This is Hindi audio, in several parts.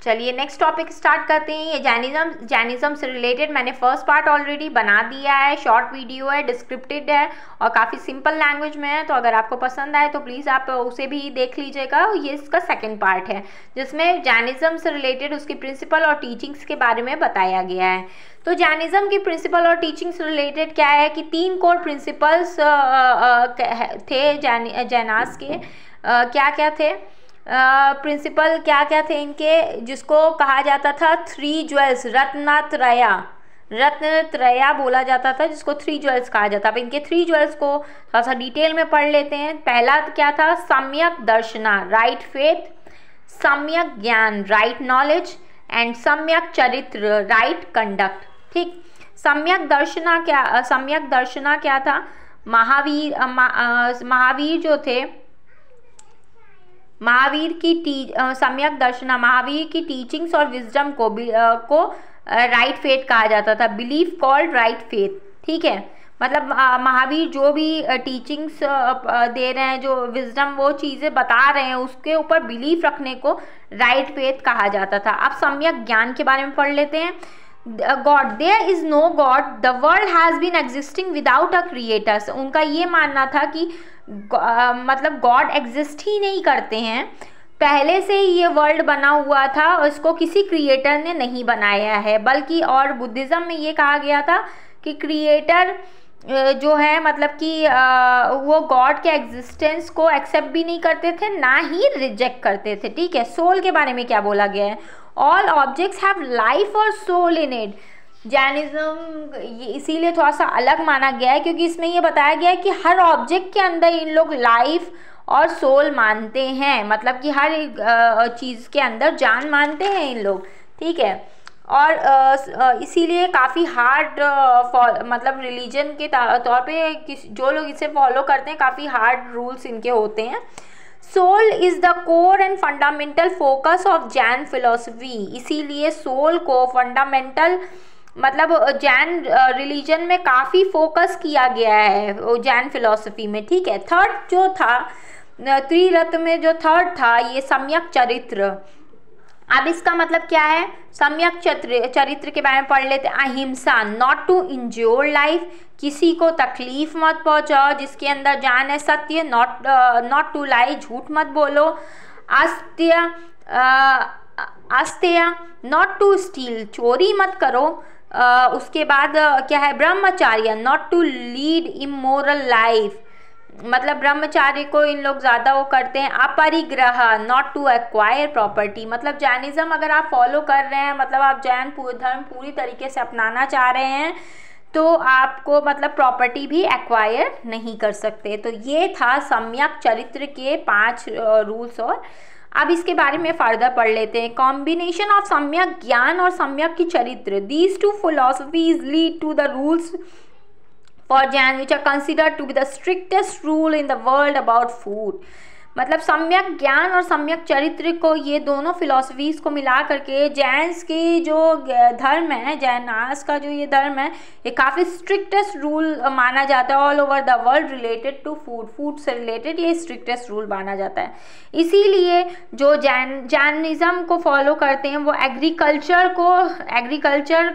चलिए नेक्स्ट टॉपिक स्टार्ट करते हैं। ये जैनिज्म से रिलेटेड मैंने फर्स्ट पार्ट ऑलरेडी बना दिया है, शॉर्ट वीडियो है, डिस्क्रिप्टिव है और काफ़ी सिंपल लैंग्वेज में है, तो अगर आपको पसंद आए तो प्लीज़ आप उसे भी देख लीजिएगा। ये इसका सेकंड पार्ट है जिसमें जैनिज्म से रिलेटेड उसकी प्रिंसिपल और टीचिंग्स के बारे में बताया गया है। तो जैनिज्म की प्रिंसिपल और टीचिंग से रिलेटेड क्या है कि 3 कोर प्रिंसिपल्स थे जैनास के। क्या क्या थे प्रिंसिपल, क्या क्या थे इनके, जिसको कहा जाता था 3 ज्वेल्स, रत्नत्रया बोला जाता था, जिसको 3 ज्वेल्स कहा जाता। अब इनके 3 ज्वेल्स को थोड़ा सा डिटेल में पढ़ लेते हैं। पहला क्या था, सम्यक दर्शना, राइट फेथ, सम्यक ज्ञान, राइट नॉलेज एंड सम्यक चरित्र, राइट कंडक्ट। ठीक, सम्यक दर्शना क्या था, महावीर जो थे, सम्यक दर्शना महावीर की टीचिंग्स और विजडम को राइट फेथ कहा जाता था, बिलीफ कॉल्ड राइट फेथ। ठीक है, मतलब महावीर जो भी टीचिंग्स दे रहे हैं, जो विजडम वो चीज़ें बता रहे हैं, उसके ऊपर बिलीफ रखने को राइट फेथ कहा जाता था। अब सम्यक ज्ञान के बारे में पढ़ लेते हैं। God, there is no God, the world has been existing without a creator. उनका ये मानना था कि मतलब गॉड एग्जिस्ट ही नहीं करते हैं, पहले से ही ये वर्ल्ड बना हुआ था और इसको किसी क्रिएटर ने नहीं बनाया है, बल्कि और बुद्धिज़्म में ये कहा गया था कि क्रिएटर जो है मतलब कि वो गॉड के एग्जिस्टेंस को एक्सेप्ट भी नहीं करते थे, ना ही रिजेक्ट करते थे। ठीक है, सोल के बारे में क्या बोला गया है, ऑल ऑब्जेक्ट्स हैव लाइफ और सोल इन इट। जैनिज्म इसीलिए थोड़ा सा अलग माना गया है क्योंकि इसमें ये बताया गया है कि हर ऑब्जेक्ट के अंदर इन लोग लाइफ और सोल मानते हैं, मतलब कि हर एक चीज़ के अंदर जान मानते हैं इन लोग। ठीक है, और इसीलिए काफ़ी हार्ड मतलब रिलीजन के तौर पे जो लोग इसे फॉलो करते हैं, काफ़ी हार्ड रूल्स इनके होते हैं। Soul is the core and fundamental focus of Jain philosophy, इसीलिए सोल को फंडामेंटल मतलब जैन रिलीजन में काफ़ी फोकस किया गया है जैन फिलोसफी में। ठीक है, थर्ड जो था त्रिरत्न में जो थर्ड था ये सम्यक चरित्र। अब इसका मतलब क्या है, सम्यक चरित्र के बारे में पढ़ लेते हैं। अहिंसा, नॉट टू इंज्योर लाइफ, किसी को तकलीफ मत पहुंचाओ, जिसके अंदर जान है। सत्य, नॉट टू लाई, झूठ मत बोलो। आस्तेय, नॉट टू स्टील, चोरी मत करो। उसके बाद क्या है, ब्रह्मचार्य, not to lead immoral life, मतलब ब्रह्मचार्य को इन लोग ज़्यादा वो करते हैं। अपरिग्रह, नॉट टू एक्वायर प्रॉपर्टी, मतलब जैनिज्म अगर आप फॉलो कर रहे हैं, मतलब आप जैन धर्म पूरी तरीके से अपनाना चाह रहे हैं, तो आपको मतलब प्रॉपर्टी भी एक्वायर नहीं कर सकते। तो ये था सम्यक चरित्र के 5 रूल्स। और अब इसके बारे में फर्दर पढ़ लेते हैं। कॉम्बिनेशन ऑफ सम्यक ज्ञान और सम्यक की चरित्र, these 2 philosophies lead to the rules for Jain which are considered to be the strictest rule in the world about food। मतलब सम्यक ज्ञान और सम्यक चरित्र को, ये दोनों फिलॉसफीज़ को मिला करके जैन्स की जो धर्म है, जैनास का जो ये धर्म है, ये काफ़ी स्ट्रिक्टेस्ट रूल माना जाता है all over the world related to food से रिलेटेड ये स्ट्रिक्टेस्ट रूल माना जाता है। इसीलिए जो जैनिज्म को फॉलो करते हैं वो एग्रीकल्चर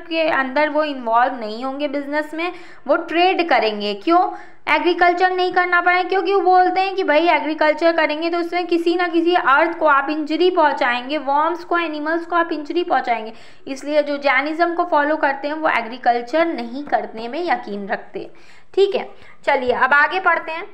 के अंदर वो इन्वॉल्व नहीं होंगे बिजनेस में, वो ट्रेड करेंगे। क्यों एग्रीकल्चर नहीं करना पड़े, क्योंकि वो बोलते हैं कि भाई एग्रीकल्चर करेंगे तो उसमें किसी ना किसी अर्थ को आप इंजरी पहुंचाएंगे, वर्म्स को, एनिमल्स को आप इंजरी पहुंचाएंगे। इसलिए जो जैनिज्म को फॉलो करते हैं वो एग्रीकल्चर नहीं करने में यकीन रखते। ठीक है, चलिए अब आगे पढ़ते हैं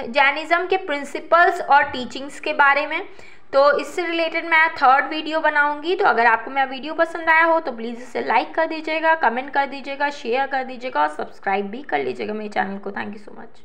जैनिज्म के प्रिंसिपल्स और टीचिंग्स के बारे में। तो इससे रिलेटेड मैं 3rd वीडियो बनाऊंगी, तो अगर आपको मेरा वीडियो पसंद आया हो तो प्लीज़ इसे लाइक कर दीजिएगा, कमेंट कर दीजिएगा, शेयर कर दीजिएगा और सब्सक्राइब भी कर लीजिएगा मेरे चैनल को। Thank you so much.